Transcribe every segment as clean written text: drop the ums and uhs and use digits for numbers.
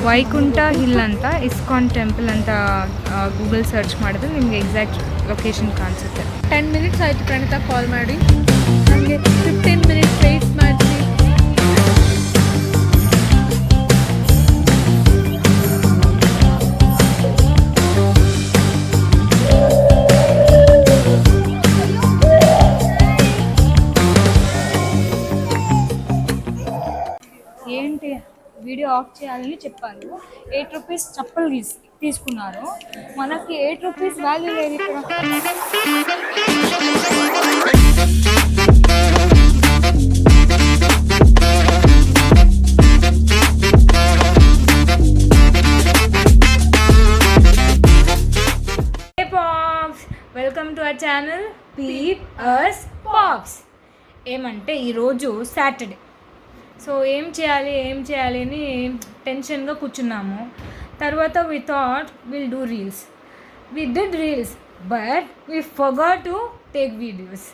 Vaikuntha hill ಅಂತ ISKCON temple ಅಂತ Google search ಮಾಡಿದ್ರೆ ನಿಮಗೆ ಎಕ್ಸಾಕ್ಟ್ ಲೊಕೇಶನ್ ಕಾಣಿಸುತ್ತೆ. 10 ಮಿನಿಟ್ಸ್ ಆಯಿತು ಪ್ರಣೀತಾ ಕಾಲ್ ಮಾಡಿ, ನನಗೆ 15 ಮಿನಿಟ್ಸ್ ವೆಯ್ಟ್ ಮಾಡಿಸಿ. ఏంటి వీడియో ఆఫ్ చేయాలని చెప్పాను. 8 రూపీస్ చప్పలు తీసుకున్నారు. మనకి 8 రూపీస్ వాల్యూ లేదు ఇక్కడ. Hey pops, welcome to our channel peep us pops. ఏమంటే ఈరోజు సాటర్డే, సో ఏం చేయాలి అని టెన్షన్గా కూర్చున్నాము. తర్వాత we thought will do reels. We did reels but we forgot to take videos.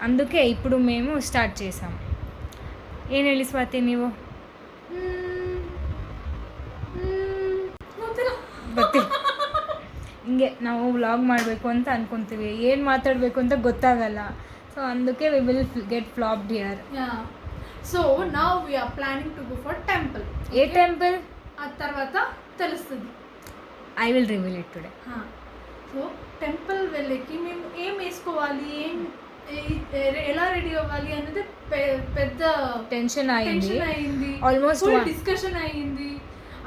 అందుకే ఇప్పుడు మేము స్టార్ట్ చేసాము. ಏನು ಹೇಳಿ ಸ್ವಾತಿ ನೀವು? ಗೊತ್ತಿಲ್ಲ, ಹಿಂಗೆ ನಾವು ವ್ಲಾಗ್ ಮಾಡಬೇಕು ಅಂತ ಅನ್ಕೊತೀವಿ, ಏನು ಮಾತಾಡಬೇಕು ಅಂತ ಗೊತ್ತಾಗಲ್ಲ. ಸೊ అందుకే we will get flopped here. So now we are planning to go for temple. ఏ టెంపుల్ ఆ తర్వాత తెలుస్తుంది. I will reveal it today. So temple వెళ్ళకి మేము ఏం వేసుకోవాలి, ఎలా రెడీ అవ్వాలి అనేది పెద్ద టెన్షన్ అయింది. ఆల్మోస్ట్ డిస్కషన్ అయింది.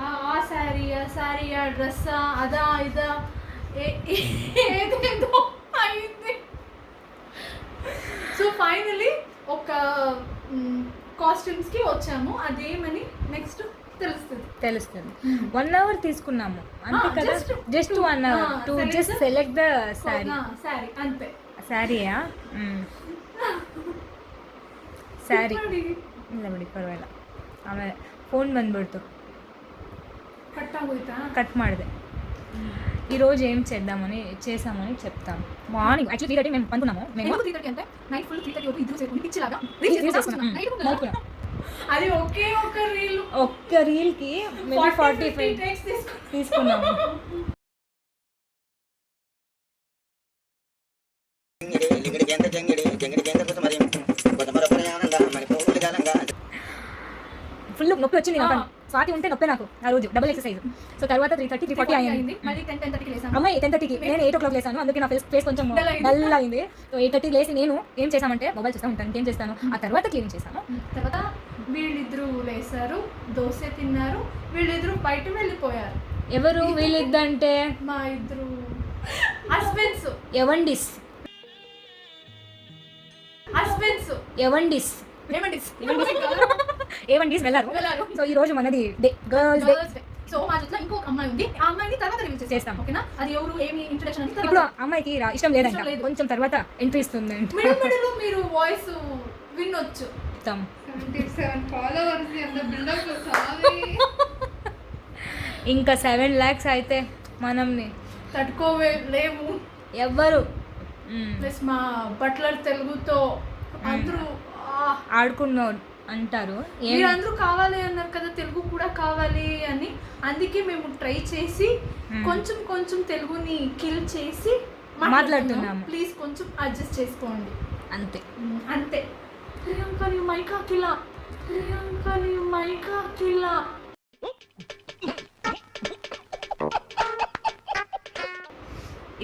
ఆ శారీ ఆ డ్రెస్ అదా ఇదా ఏదేదో అయింది. సో ఫైనలీ ఒక కాస్ట్యూమ్స్కి వచ్చాము. అదేమని నెక్స్ట్ తెలుస్తుంది. 1 hour తీసుకున్నాము అంతే కదా, just 1 hour to just select the sorry అంతే. ಸ್ಯಾರಿಯಾ? ಸ್ಯಾರಿ ಇಲ್ಲ ಬಿಡಿ, ಪರವಾಗಿಲ್ಲ. ಆಮೇಲೆ ಫೋನ್ ಬಂದ್ಬಿಡ್ತು, ಕಟ್ ಮಾಡಿದೆ. ఈరోజు ఏం చేసామని చెప్తాము. మార్నింగ్ యాక్చువల్లీ 3:30 మేము అనుకున్నాము. మేము 3:30 అంటే నైట్ ఫుల్ 3:30 వరకు ఇద్దరు సేపు పిచ్చిలాగా అది ఒక్క రీల్కి మేము 45 తీసుకున్నాము. ఫుల్ నొప్పి వచ్చింది నాకు. స్వాతి ఉంటే నొప్పే నాకు ఆ రోజు, డబుల్ ఎక్సర్సైజ్. సో తర్వాత 3:30, 3:40 అయింది. అమ్మాయి 10:30కి, నేను 8 o'clock లేసాను. అందుకే నా ఫేస్ కొంచెం డల్ అయింది. సో 8:30 లేసి నేను ఏం చేశామంటే మొబైల్ చూస్తూ ఉంటాను, ఇంకేం చేస్తాను. ఆ తర్వాత క్లీన్ చేశాను. తర్వాత వీళ్ళిద్దరూ లేసారు, దోశ తిన్నారు, వీళ్ళిద్దరూ బయట వెళ్ళిపోయారు. ఎవరు వీళ్ళిద్దంటే? మా ఇద్దరు హస్బెండ్స్. ఎవండిస్ వెళ్ళారు. సో ఈ రోజు మనది గర్ల్స్ డే. సో మా జట్లో ఇంకొక అమ్మాయి ఉంది, ఆ అమ్మాయిని తర్వాత రివీల్ చేస్తాం. ఓకేనా? అది ఎవరు, ఏమి ఇంట్రడక్షన్ అంటే ఇప్పుడు అమ్మాయికి ఇష్టం లేదంట, కొంచెం తర్వాత ఎంట్రీ ఇస్తుంది. మీరు వాయిస్ వినొచ్చు. 77 followers ఎంత బిల్డప్ ఇంకా 7 lakhs అయితే మనంని తట్టుకోలేము ఎవ్వరు. ప్లస్ మా బట్లర్ తెలుగుతో అందరూ ఆడుకున్నారు అంటారు. మీరందరూ కావాలి అన్నారు కదా, తెలుగు కూడా కావాలి అని. అందుకే మేము ట్రై చేసి కొంచెం తెలుగుని కిల్ చేసి మాట్లాడుతున్నాము. ప్లీజ్ కొంచెం అడ్జస్ట్ చేసుకోండి. అంతే. ప్రియాంకని మైకా కిలా.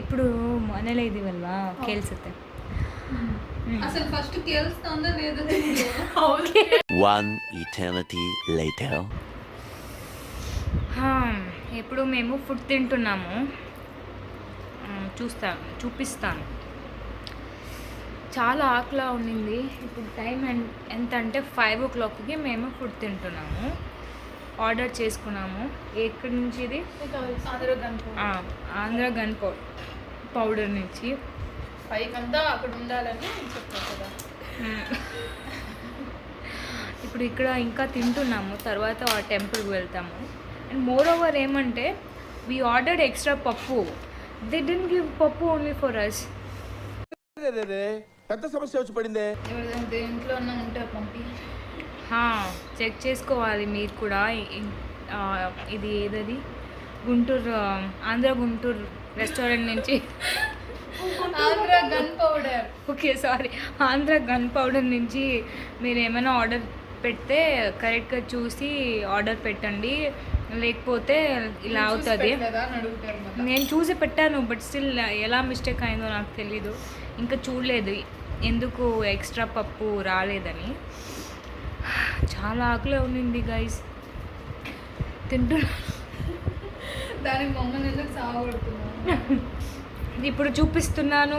ఇప్పుడు ಮನೇಲೆ ಇದೀವಲ್ವಾ, ಕೇಳಿಸುತ್ತೆ. ಅಸಲು ಫಸ್ಟ್ ಕೇಳಿಸ್ತಾ లేదు. 1 eternity later. ఇప్పుడు మేము ఫుడ్ తింటున్నాము. చూపిస్తాను. చాలా ఆకలిగా ఉండింది. ఇప్పుడు టైం ఎంత అంటే 5 o'clockకి మేము ఫుడ్ తింటున్నాము. ఆర్డర్ చేసుకున్నాము. ఎక్కడి నుంచి ఇది? ఆంధ్ర గన్ పౌడర్ నుంచి. 5 కంతా అక్కడ ఉండాలని చెప్తాను కదా. ఇప్పుడు ఇక్కడ ఇంకా తింటున్నాము, తర్వాత ఆ టెంపుల్కి వెళ్తాము. అండ్ మోర్ ఓవర్ ఏమంటే వీ ఆర్డర్డ్ ఎక్స్ట్రా పప్పు. దే డిడ్ంట్ గివ్ పప్పు ఓన్లీ ఫర్ అస్. పెద్ద సమస్య వచ్చి పడిందే. దేంట్లో ఉంటే పంపి చెక్ చేసుకోవాలి మీరు కూడా. ఇది ఏదది గుంటూరు ఆంధ్ర గుంటూరు రెస్టారెంట్ నుంచి Andhra gun powder. Okay sorry, Andhra gun powder నుంచి మీరు ఏమైనా ఆర్డర్ పెడితే కరెక్ట్గా చూసి ఆర్డర్ పెట్టండి, లేకపోతే ఇలా అవుతుంది. నేను చూసి పెట్టాను, బట్ స్టిల్ ఎలా మిస్టేక్ అయిందో నాకు తెలీదు. ఇంకా చూడలేదు ఎందుకు ఎక్స్ట్రా పప్పు రాలేదని. చాలా ఆకలి ఉండింది గైస్, తింటున్నా. దానికి మమ్మల్ని ఎందుకు సాగొడుతున్నాను? ఇప్పుడు చూపిస్తున్నాను.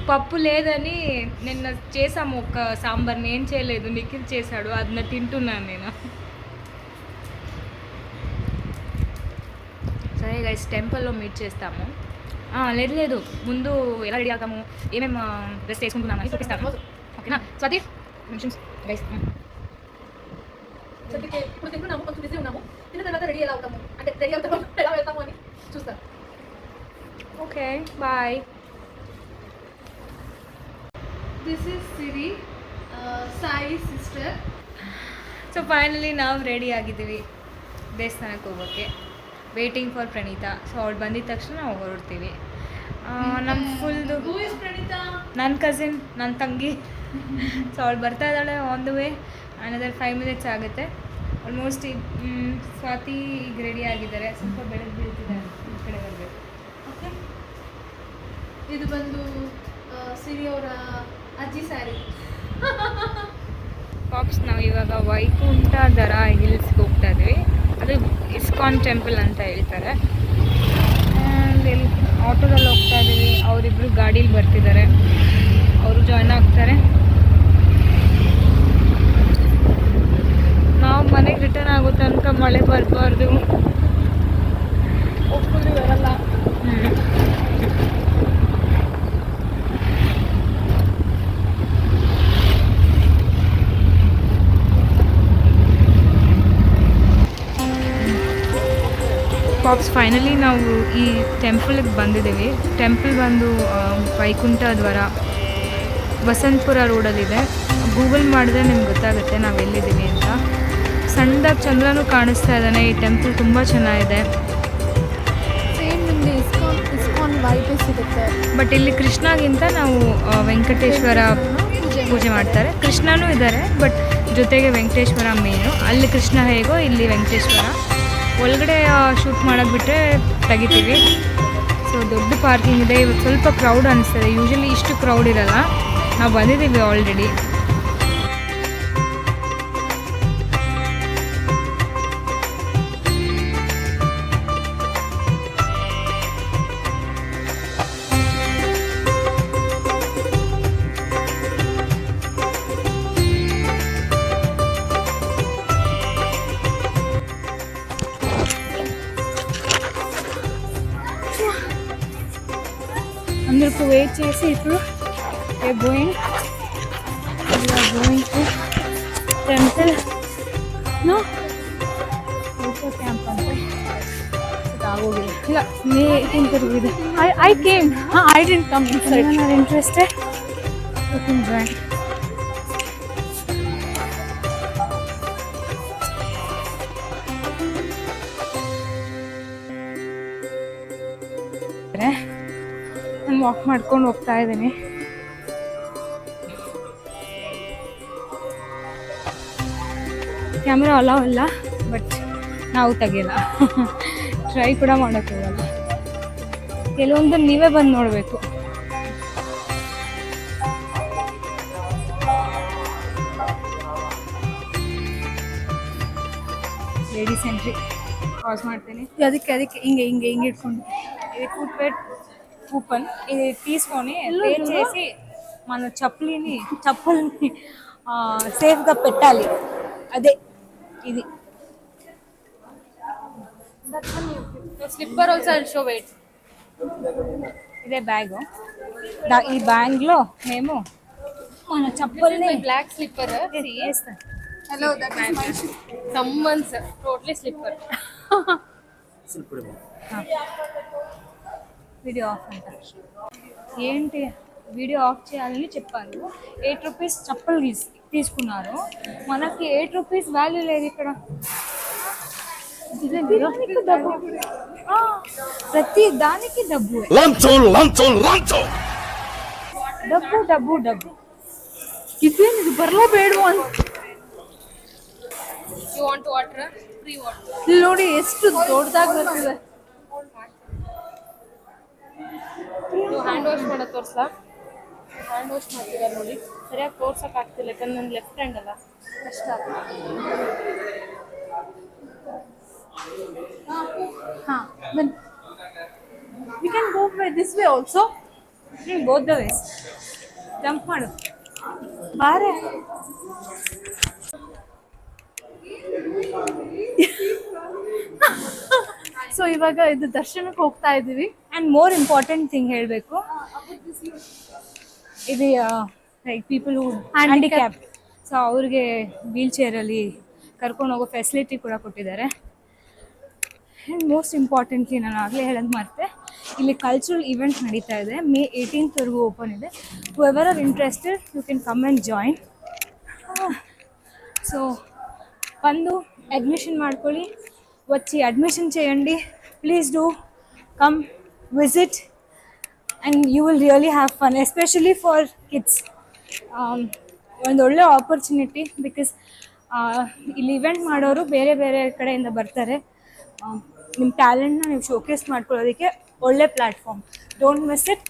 పప్పు లేదని నిన్న చేసాము ఒక సాంబార్, నేను చేయలేదు, నిఖిల్ చేశాడు, అది నేను తింటున్నాను నేను. సరే గైస్, టెంపుల్లో మీట్ చేస్తాము. లేదు ముందు ఎలా రెడీ అవుతాము, ఏమేమి డ్రెస్ వేసుకుంటున్నాము అని చూపిస్తాము. ఓకేనా స్వాతి? గైస్ ఇప్పుడు తింటున్నాము, కొంచెం బిజీ ఉన్నాము. తిన్న తర్వాత రెడీ ఎలా అవుతాము అంటే రెడీ అవుతాము ఎలా వెళ్తాము అని చూస్తాం. Okay bye. This is Siri, Sai sister. So finally ನಾವು ರೆಡಿ ಆಗಿದ್ದೀವಿ ದೇವಸ್ಥಾನಕ್ಕೆ ಹೋಗೋಕ್ಕೆ. Waiting for Praneetha. ಸೊ ಅವಳು ಬಂದಿದ ತಕ್ಷಣ ನಾವು ಹೊರಡ್ತೀವಿ. ನಮ್ಮ ಫುಲ್ದು ಹೂ ಇಸ್ ಪ್ರಣೀತಾ? ನನ್ನ ಕಸಿನ್, ನನ್ನ ತಂಗಿ. ಸೊ ಅವಳು ಬರ್ತಾ ಇದ್ದಾಳೆ on the way. Another 5 minutes ಆಗುತ್ತೆ ಆಲ್ಮೋಸ್ಟ್. ಸ್ವಾತಿ ಈಗ ರೆಡಿ ಆಗಿದ್ದಾರೆ, ಸ್ವಲ್ಪ ಬೆಳಗ್ಗೆ ಬೀಳ್ತಿದ್ದಾರೆ, ಈ ಕಡೆ ಬರಬೇಕು. ಓಕೆ, ಇದು ಬಂದು ಸಿರಿ ಅವರ ಅಜ್ಜಿ ಸ್ಯಾರಿ. ಪಾಪ್ಸ್ ನಾವು ಇವಾಗ ವೈಕುಂಠ ದರ ಹಿಲ್ಸ್ಗೆ ಹೋಗ್ತಾ ಇದ್ವಿ. ಅದು ಇಸ್ಕಾನ್ ಟೆಂಪಲ್ ಅಂತ ಹೇಳ್ತಾರೆ. ಇಲ್ಲಿ ಆಟೋದಲ್ಲಿ ಹೋಗ್ತಾ ಇದ್ದೀವಿ. ಅವರಿಬ್ಬರು ಗಾಡೀಲಿ ಬರ್ತಿದ್ದಾರೆ, ಅವರು ಜಾಯ್ನ್ ಆಗ್ತಾರೆ. ನಾವು ಮನೆಗೆ ರಿಟರ್ನ್ ಆಗೋ ತನಕ ಮಳೆ ಬರಬಾರ್ದು. ಒಪ್ಪಲ್ಲಿ ಬರಲ್ಲ. ಪಾಪ್ಸ್ ಫೈನಲಿ ನಾವು ಈ ಟೆಂಪಲ್ಗೆ ಬಂದಿದ್ದೀವಿ. ಟೆಂಪಲ್ ಬಂದು ವೈಕುಂಠ ದ್ವಾರ, ವಸಂತಪುರ ರೋಡಲ್ಲಿದೆ. ಗೂಗಲ್ ಮಾಡಿದ್ರೆ ನಿಮ್ಗೆ ಗೊತ್ತಾಗುತ್ತೆ ನಾವು ಎಲ್ಲಿದ್ದೀವಿ ಅಂತ. ಸಣ್ಣದಾಗಿ ಚಂದ್ರನೂ ಕಾಣಿಸ್ತಾ ಇದ್ದಾನೆ. ಈ ಟೆಂಪಲ್ ತುಂಬ ಚೆನ್ನಾಗಿದೆ. ಸೇಮ್ ನಿಮಗೆ ಇಸ್ಕಾನ್ ವೈಬೇ ಸಿಗುತ್ತೆ. ಬಟ್ ಇಲ್ಲಿ ಕೃಷ್ಣಗಿಂತ ನಾವು ವೆಂಕಟೇಶ್ವರ ಪೂಜೆ ಮಾಡ್ತಾರೆ. ಕೃಷ್ಣನೂ ಇದ್ದಾರೆ, ಬಟ್ ಜೊತೆಗೆ ವೆಂಕಟೇಶ್ವರ ಮೇನು. ಅಲ್ಲಿ ಕೃಷ್ಣ ಹೇಗೋ ಇಲ್ಲಿ ವೆಂಕಟೇಶ್ವರ. ಒಳಗಡೆ ಶೂಟ್ ಮಾಡೋದು ಬಿಟ್ಟರೆ ತೆಗಿತೀವಿ. ಸೊ ದೊಡ್ಡ ಪಾರ್ಕಿಂಗ್ ಇದೆ. ಇವತ್ತು ಸ್ವಲ್ಪ ಕ್ರೌಡ್ ಅನಿಸ್ತದೆ, ಯೂಶಲಿ ಇಷ್ಟು ಕ್ರೌಡ್ ಇರಲ್ಲ. ನಾವು ಬಂದಿದ್ದೀವಿ ಆಲ್ರೆಡಿ. అందరికీ వెయిట్ చేసి ఇప్పుడు going to temple. No photo camp ಅಂತ ಆಗೋಗಿಲ್ಲ. ಇಲ್ಲ ಮೇ ಇಂಟರ್ವ್ಯೂ ಇದೆ. I came. I didn't come inside. You are interested? You can join. ನಾನು ವಾಕ್ ಮಾಡ್ಕೊಂಡು ಹೋಗ್ತಾ ಇದ್ದೀನಿ. ಕ್ಯಾಮ್ರಾ ಅಲೌ ಇಲ್ಲ, ಬಟ್ ನಾವು ತೆಗಿಯಲ್ಲ, ಟ್ರೈ ಕೂಡ ಮಾಡೋಕ್ಕಾಗಲ್ಲ. ಕೆಲವೊಂದು ನೀವೇ ಬಂದು ನೋಡಬೇಕು. ಲೇಡೀಸ್ ಎಂಟ್ರಿ ಪಾಸ್ ಮಾಡ್ತೀನಿ. ಅದಕ್ಕೆ ಹಿಂಗೆ ఇట్ಕೊಂಡು ఇది ఫుట్వేర్ కూపన్. ఇది తీసుకొని పే చేసి మన చెప్పుల్ని సేఫ్గా పెట్టాలి. అదే ఇది. Slipper also I'll show wait. ఇదే బ్యాగ్. ఈ బ్యాగ్లో మేము మన చెప్పుల్ని ಬ್ಲ್ಯಾಕ್ ಸ್ಲಿಪ್ಪರ್. వేస్తాం. Hello, that is my someone's totally slipper. Video off అంట. ఏంటి వీడియో ఆఫ్ చేయాలని చెప్పారు. 8 రూపీస్ చప్పలు తీసుకున్నారు. మనకి 8 రూపీస్ వాల్యూ లేదు ఇక్కడ. దానికి డబ్బు, ప్రతి దానికి డబ్బు, ಡಬ್ಬು ಡಬ್ಬು ಡಬ್ಬು. ಇದೇನಿದು ಬರಲೋ ಬೇಡವೋ ಅಂತ. You want water? Free water. ಇಲ್ಲಿ ನೋಡಿ ಎಷ್ಟು ದೊಡ್ಡದಾಗಿ ಬರ್ತದೆ. ನೀವು ಹ್ಯಾಂಡ್ ವಾಶ್ ಮಾಡೋದು ತೋರಿಸ್ಲಾ? ಹ್ಯಾಂಡ್ ವಾಶ್ ಮಾಡ್ತಿದ್ದಾರೆ ನೋಡಿ, ಸರಿಯಾಗಿ ತೋರ್ಸಕ್ ಆಗ್ತಿಲ್ಲ ಯಾಕಂದ್ರೆ ನನ್ನ ಲೆಫ್ಟ್ ಹ್ಯಾಂಡ್ ಅಲ್ಲ, ಕಷ್ಟ ಆಗ್ತದೆ. Then we can go by this way also. Both the ways. Jump ಮಾಡು ಬಾರೆ. ಸೊ ಇವಾಗ ಇದು ದರ್ಶನಕ್ಕೆ ಹೋಗ್ತಾ ಇದೀವಿ. ಆ್ಯಂಡ್ ಮೋರ್ ಇಂಪಾರ್ಟೆಂಟ್ ಥಿಂಗ್ ಹೇಳಬೇಕು, ಇದು like people who handicap, so ಅವ್ರಿಗೆ ವೀಲ್ ಚೇರಲ್ಲಿ ಕರ್ಕೊಂಡು ಹೋಗೋ ಫೆಸಿಲಿಟಿ ಕೂಡ ಕೊಟ್ಟಿದ್ದಾರೆ. ಆ್ಯಂಡ್ ಮೋಸ್ಟ್ ಇಂಪಾರ್ಟೆಂಟ್ಲಿ ನಾನು ಆಗಲೇ ಹೇಳೋದು ಮರ್ತೆ, ಇಲ್ಲಿ ಕಲ್ಚರಲ್ ಇವೆಂಟ್ ನಡೀತಾ ಇದೆ. May 18th ಓಪನ್ ಇದೆ. whoever are interested you can come and join. So ಬಂದು అడ్మిషన్ ಮಾಡ್ಕೊಳ್ಳಿ, వచ్చి అడ్మిషన్ చేయండి. Please do come visit and you will really have fun, especially for kids. ಒಂದು ಒಳ್ಳೆ ಆಪರ್ಚುನಿಟಿ, ಬಿಕಾಸ್ ಇಲ್ಲಿ ಇವೆಂಟ್ ಮಾಡೋರು ಬೇರೆ ಬೇರೆ ಕಡೆಯಿಂದ ಬರ್ತಾರೆ. ನಿಮ್ಮ ಟ್ಯಾಲೆಂಟ್ನ ನೀವು ಶೋಕೇಸ್ ಮಾಡ್ಕೊಳ್ಳೋದಕ್ಕೆ ಒಳ್ಳೆ ಪ್ಲ್ಯಾಟ್ಫಾರ್ಮ್. Don't miss it.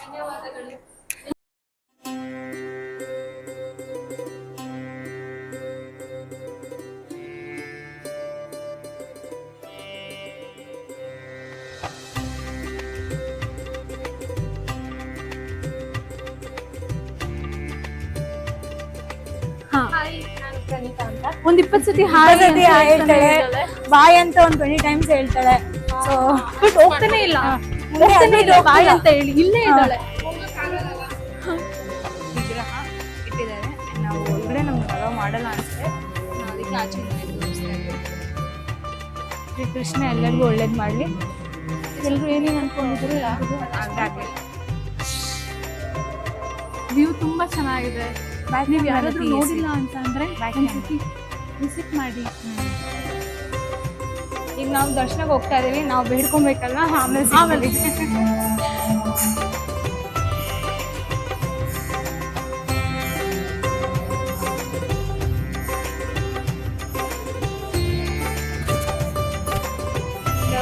ಧನ್ಯವಾದಗಳು. ನಾನು ಪ್ರಣೀತಾ ಅಂತ. ಒಂದ್ 20 ಸತಿ ಹಾಯ್ ಹೇಳ್ತಾಳೆ, ಬಾಯ್ ಅಂತ ಒಂದು 20 ಟೈಮ್ಸ್ ಹೇಳ್ತಾಳೆ. ಸೊ ಬಟ್ ಹೋಗ್ತಾನೆ ಇಲ್ಲ, ಹೋಗ್ತಾನೆ ಇಲ್ಲ ಬಾಯ್ ಅಂತ ಹೇಳಿ ಇಲ್ಲೇ ಇದ್ದಾಳೆ. ವಿಗ್ರಹ ಇಟ್ಟಿದ್ದಾರೆ. ನಾವು ಒಳಗಡೆ ನಮ್ಗೆ ಅಲೋ ಮಾಡಲ್ಲ ಅನ್ಸುತ್ತೆ, ನಾವು ಅದಕ್ಕೆ ಆಚೆ ತೋರಿಸ್ತಾ ಇದ್ದೀವಿ. ಶ್ರೀ ಕೃಷ್ಣ ಎಲ್ಲರಿಗೂ ಒಳ್ಳೇದು ಮಾಡಲಿ. ಎಲ್ಲರೂ ಏನೇನು ಅನ್ಕೊಂಡಿದ್ರು ಯಾರಿಗೂ ಆಗಲಿ. ವ್ಯೂ ತುಂಬಾ ಚೆನ್ನಾಗಿದೆ. ನೀವು ಯಾರಾದ್ರೂ ನೋಡಿಲ್ಲ ಅಂತ ಅಂದ್ರೆ ವಿಸಿಟ್ ಮಾಡಿ. ಈಗ ನಾವು ದರ್ಶನಕ್ಕೆ ಹೋಗ್ತಾ ಇದೀವಿ, ನಾವು ಬೇಡ್ಕೊಬೇಕಲ್ಲ, ಆಮೇಲೆ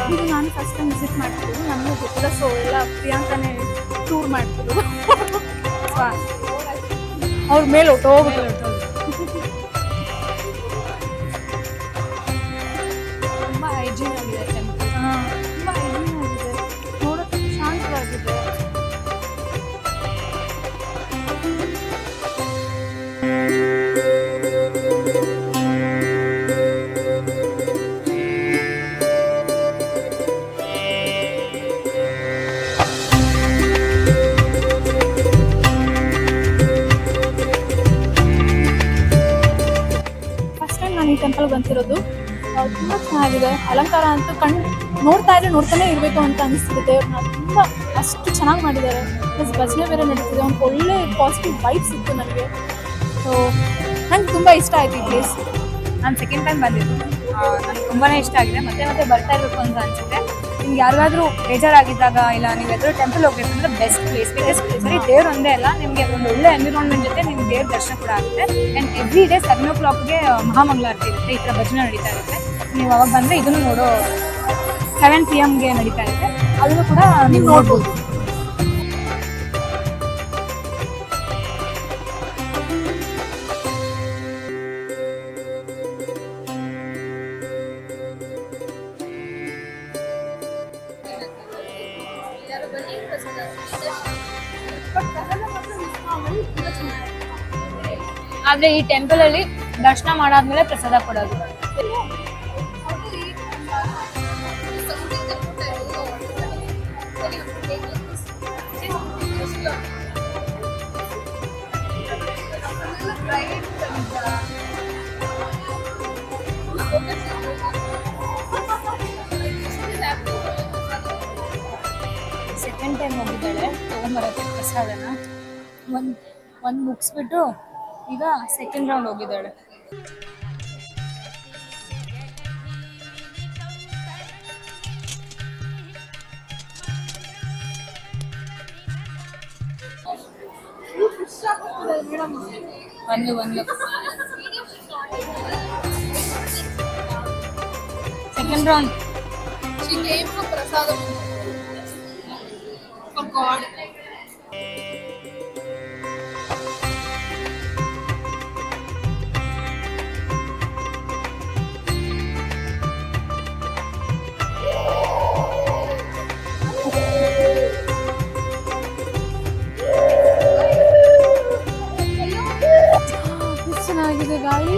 ಇದು ನಾನು ಫಸ್ಟ್ ಟೈಮ್ ವಿಸಿಟ್ ಮಾಡ್ತಿರೋದು, ನಮಗೂ ಗೊತ್ತಿಲ್ಲ. ಸೊ ಎಲ್ಲ ಪ್ರಿಯಾಂಕನೇ ಟೂರ್ ಮಾಡ್ತಿರೋದು. ಅವ್ರ ಮೇಲೆ ಹೋಗ್ಬಿಟ್ಟು ತುಂಬ ಹೈಜೀನ್ ಆಗಿದೆ ಟೆಂಪಲ್. ತುಂಬ ಹೈಜೀನ್ ಆಗಿದೆ, ನೋಡೋಕ್ಕೆ ಶಾಂತವಾಗಿದೆ. ಈ ಟೆಂಪಲ್ ಬಂತಿರೋದು ತುಂಬ ಚೆನ್ನಾಗಿದೆ. ಅಲಂಕಾರ ಅಂತೂ ನೋಡ್ತಾನೆ ಇರಬೇಕು ಅಂತ ಅನಿಸ್ತಿದೆ. ದೇವ್ರನ್ನ ತುಂಬ ಅಷ್ಟು ಚೆನ್ನಾಗಿ ಮಾಡಿದ್ದಾರೆ. ಪ್ಲಸ್ ಭಜನೆ ಬೇರೆ ನಡೀತಿದೆ, ಒಂದು ಒಳ್ಳೆ ಪಾಸಿಟಿವ್ ವೈಬ್ಸ್ ಇತ್ತು ನನಗೆ. ಸೊ ನಂಗೆ ತುಂಬ ಇಷ್ಟ ಆಯಿತು ಈ ಪ್ಲೇಸ್. ನಾನು ಸೆಕೆಂಡ್ ಟೈಮ್ ಬಂದಿದ್ದು, ನನಗೆ ತುಂಬಾ ಇಷ್ಟ ಆಗಿದೆ. ಮತ್ತೆ ಮತ್ತೆ ಬರ್ತಾ ಇರಬೇಕು ಅಂತ ಅನ್ಸುತ್ತೆ. ನಿಮ್ಗೆ ಯಾರಿಗಾದ್ರೂ ಬೇಜಾರಾಗಿದ್ದಾಗ ಇಲ್ಲ ನೀವು ಎದುರು ಟೆಂಪಲ್ ಹೋಗ್ಬೇಕಂದ್ರೆ ಬೆಸ್ಟ್ ಪ್ಲೇಸ್. ಬಿಕಾಸ್ ಬರೀ ದೇವ್ರು ಒಂದೇ ಅಲ್ಲ, ನಿಮಗೆ ಒಂದು ಒಳ್ಳೆ ಎನ್ವಿರಾನ್ಮೆಂಟ್ ಜೊತೆ ನಿಮ್ಗೆ ದೇವ್ರ ದರ್ಶನ ಕೂಡ ಆಗುತ್ತೆ. ಆ್ಯಂಡ್ ಎವ್ರಿ ಡೇ 7 o'clock ಮಹಾಮಂಗಳಾರತಿ ಇರುತ್ತೆ, ಈ ಥರ ಭಜನೆ ನಡೀತಾ ಇರುತ್ತೆ. ನೀವು ಅವಾಗ ಬಂದರೆ ಇದನ್ನು ನೋಡೋ 7 PM ನಡೀತಾ ಇರುತ್ತೆ, ಅದನ್ನು ಕೂಡ ನೀವು ನೋಡ್ಬೋದು. ಆದರೆ ಈ ಟೆಂಪಲಲ್ಲಿ ದರ್ಶನ ಮಾಡಾದ್ಮೇಲೆ ಪ್ರಸಾದ ಕೊಡೋದು. ತೊಗೊಂಬರತ್ತೆ ಪ್ರಸಾದನ. ಒಂದು ಮುಗಿಸ್ಬಿಟ್ಟು ಈಗ ಸೆಕೆಂಡ್ ರೌಂಡ್ ಹೋಗಿದ್ದಾಳೆ. ಒಂದು second round. She came for prasadam for God. ಚೆನ್ನಾಗಿದೆ ಗಾಳಿ.